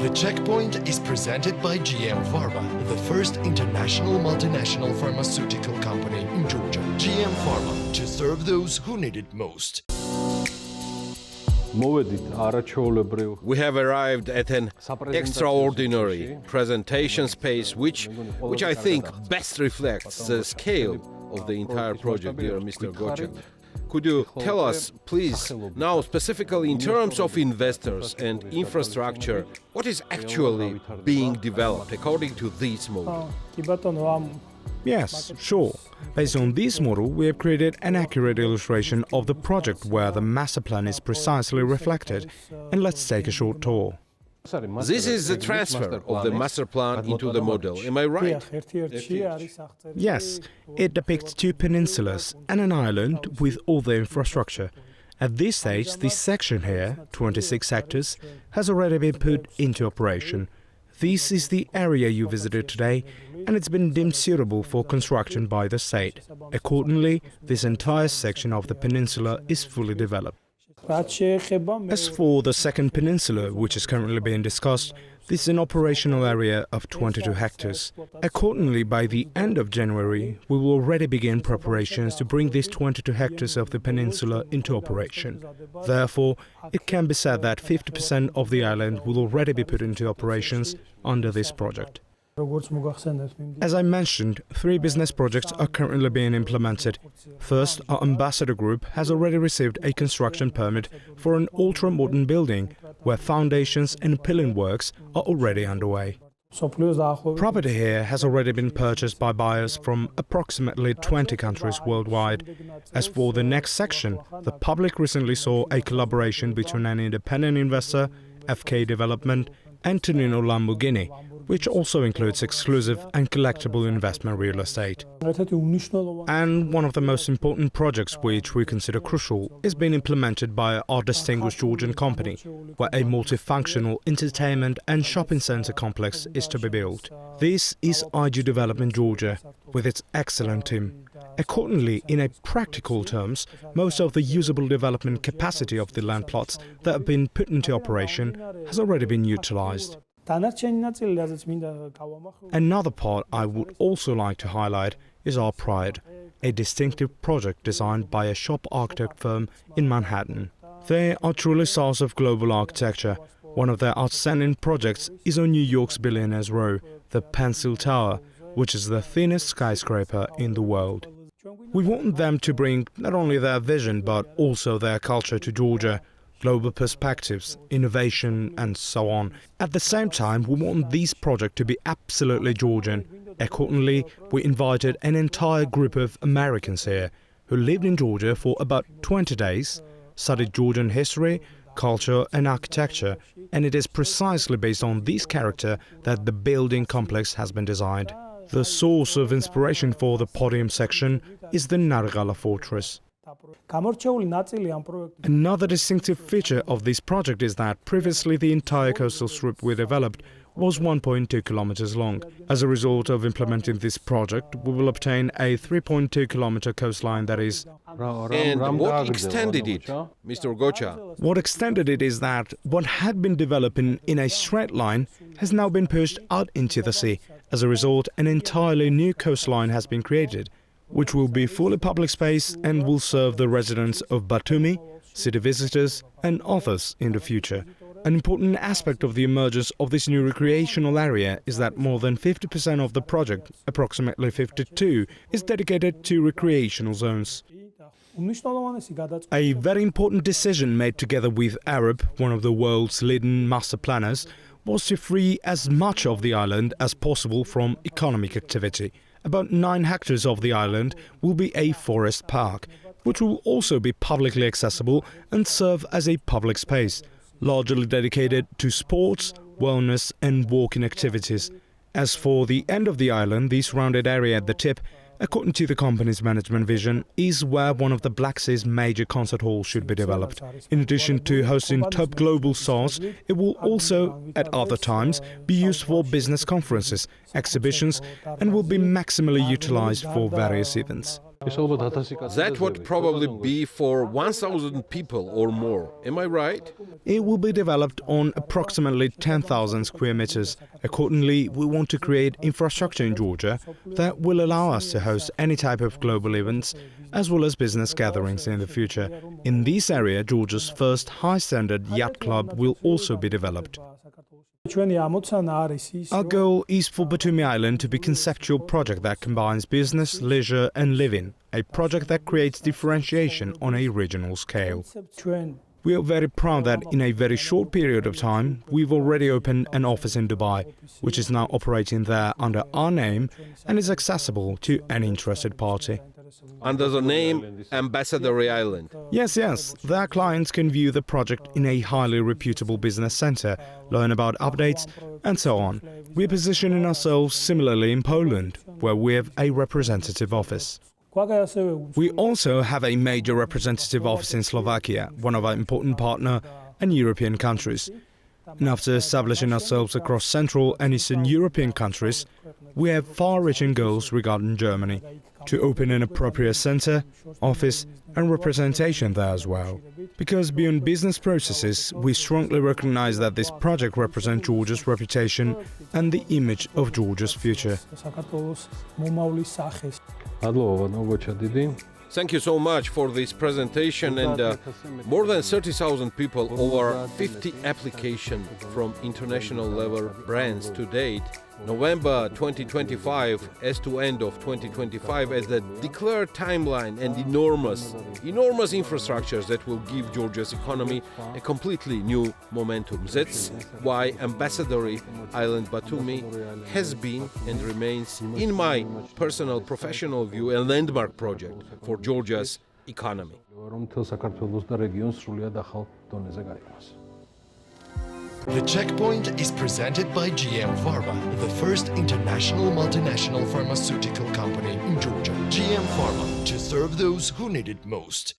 The Checkpoint is presented by GM Pharma, the first international multinational pharmaceutical company in Georgia. GM Pharma, to serve those who need it most. We have arrived at an extraordinary presentation space which I think best reflects the scale of the entire project, dear Mr. Gocha. Could you tell us, please, now specifically in terms of investors and infrastructure, what is actually being developed according to this model? Yes, sure. Based on this model, we have created an accurate illustration of the project where the master plan is precisely reflected. And let's take a short tour. This is the transfer of the master plan into the model, am I right? Yes, it depicts two peninsulas and an island with all the infrastructure. At this stage, this section here, 26 hectares, has already been put into operation. This is the area you visited today, and it's been deemed suitable for construction by the state. Accordingly, this entire section of the peninsula is fully developed. As for the second peninsula, which is currently being discussed, this is an operational area of 22 hectares. Accordingly, by the end of January, we will already begin preparations to bring these 22 hectares of the peninsula into operation. Therefore, it can be said that 50% of the island will already be put into operations under this project. As I mentioned, 3 business projects are currently being implemented. First, our Ambassador Group has already received a construction permit for an ultra-modern building, where foundations and piling works are already underway. Property here has already been purchased by buyers from approximately 20 countries worldwide. As for the next section, the public recently saw a collaboration between an independent investor, FK Development, and Tonino Lamborghini, which also includes exclusive and collectible investment real estate. And one of the most important projects which we consider crucial is being implemented by our distinguished Georgian company, where a multifunctional entertainment and shopping center complex is to be built. This is IG Development Georgia, with its excellent team. Accordingly, in a practical terms, most of the usable development capacity of the land plots that have been put into operation has already been utilized. Another part I would also like to highlight is our Pride, a distinctive project designed by a shop architect firm in Manhattan. They are truly stars of global architecture. One of their outstanding projects is on New York's Billionaires Row, the Pencil Tower, which is the thinnest skyscraper in the world. We want them to bring not only their vision but also their culture to Georgia, global perspectives, innovation and so on. At the same time, we want this project to be absolutely Georgian. Accordingly, we invited an entire group of Americans here who lived in Georgia for about 20 days, studied Georgian history, culture and architecture, and it is precisely based on this character that the building complex has been designed. The source of inspiration for the podium section is the Nargala Fortress. Another distinctive feature of this project is that previously the entire coastal strip we developed was 1.2 kilometers long. As a result of implementing this project, we will obtain a 3.2 kilometer coastline that is... And what extended it, Mr. Gocha? What extended it is that what had been developing in a straight line has now been pushed out into the sea. As a result, an entirely new coastline has been created, which will be fully public space and will serve the residents of Batumi, city visitors and others in the future. An important aspect of the emergence of this new recreational area is that more than 50% of the project, approximately 52, is dedicated to recreational zones. A very important decision made together with Arup, one of the world's leading master planners, was to free as much of the island as possible from economic activity. About 9 hectares of the island will be a forest park, which will also be publicly accessible and serve as a public space, largely dedicated to sports, wellness and walking activities. As for the end of the island, this rounded area at the tip, according to the company's management vision, is where one of the Black Sea's major concert halls should be developed. In addition to hosting top global stars, it will also, at other times, be used for business conferences, exhibitions, and will be maximally utilized for various events. That would probably be for 1,000 people or more. Am I right? It will be developed on approximately 10,000 square meters. Accordingly, we want to create infrastructure in Georgia that will allow us to host any type of global events as well as business gatherings in the future. In this area, Georgia's first high-standard yacht club will also be developed. Our goal is for Batumi Island to be a conceptual project that combines business, leisure and living, a project that creates differentiation on a regional scale. We are very proud that in a very short period of time, we've already opened an office in Dubai, which is now operating there under our name and is accessible to any interested party. Under the name Ambassador Island. Yes, their clients can view the project in a highly reputable business center, learn about updates, and so on. We're positioning ourselves similarly in Poland, where we have a representative office. We also have a major representative office in Slovakia, one of our important partner and European countries. And after establishing ourselves across Central and Eastern European countries, we have far-reaching goals regarding Germany, to open an appropriate center, office and representation there as well. Because beyond business processes, we strongly recognize that this project represents Georgia's reputation and the image of Georgia's future. Thank you so much for this presentation, and more than 30,000 people, over 50 applications from international level brands to date. November 2025 as to end of 2025 as the declared timeline, and enormous infrastructures that will give Georgia's economy a completely new momentum. That's why Ambassador Island Batumi has been and remains, in my personal professional view, a landmark project for Georgia's economy. The Checkpoint is presented by GM Pharma, the first international multinational pharmaceutical company in Georgia. GM Pharma, to serve those who need it most.